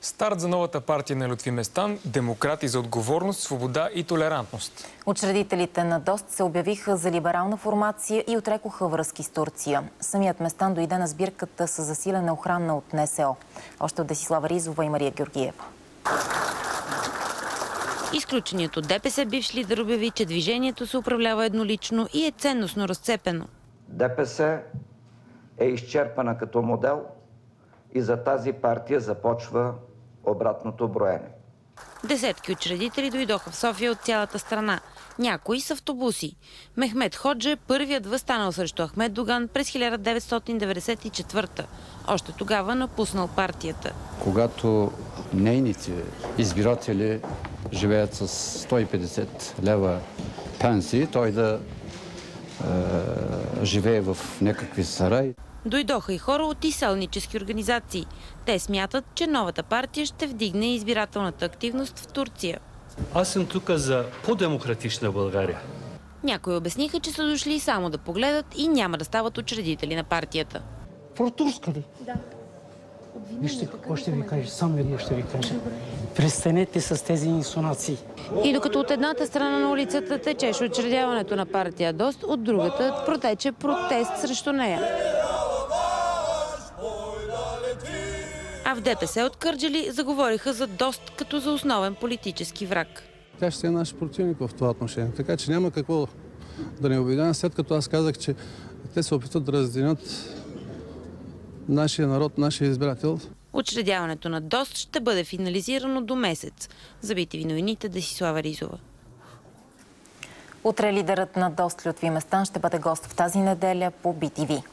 Старт за новата партия на Лютви Местан – Демократи за отговорност, свобода и толерантност. Учредителите на ДОСТ се обявиха за либерална формация и отрекоха връзки с Турция. Самият Местан дойде на сбирката с засилена охрана от НСО. Още от Десислава Ризова и Мария Георгиева. Изключеният от ДПС бивш лидер обяви, че движението се управлява еднолично и е ценностно разцепено. ДПС е изчерпана като модел и за тази партия започва обратното броене. Десетки учредители дойдоха в София от цялата страна. Някои с автобуси. Мехмед Ходжа е първият въстанал срещу Ахмед Доган през 1994-та. Още тогава напуснал партията. Когато нейните избиратели живеят с 150 лева пенсии, той да живее в някакви сараи. Дойдоха и хора от изселнически организации. Те смятат, че новата партия ще вдигне избирателната активност в Турция. Аз съм тук за по-демократична България. Някои обясниха, че са дошли само да погледат и няма да стават учредители на партията. Протурска ли? Да. Вижте какво ще ви кажа, само едно ще ви кажа. Престанете с тези инсонации. И докато от едната страна на улицата течеше учредяването на партия ДОСТ, от другата протече протест срещу нея. А в ДПС от Кърджали заговориха за ДОСТ като за основен политически враг. Тя ще е наш противник в това отношение. Така че няма какво да не обидявам, след като аз казах, че те се опитват да разделят нашия народ, нашия избирател. Учредяването на ДОСТ ще бъде финализирано до месец. За BTV новините Десислава Ризова. Утре лидерът на ДОСТ Лютви Местан ще бъде гост в тази неделя по BTV.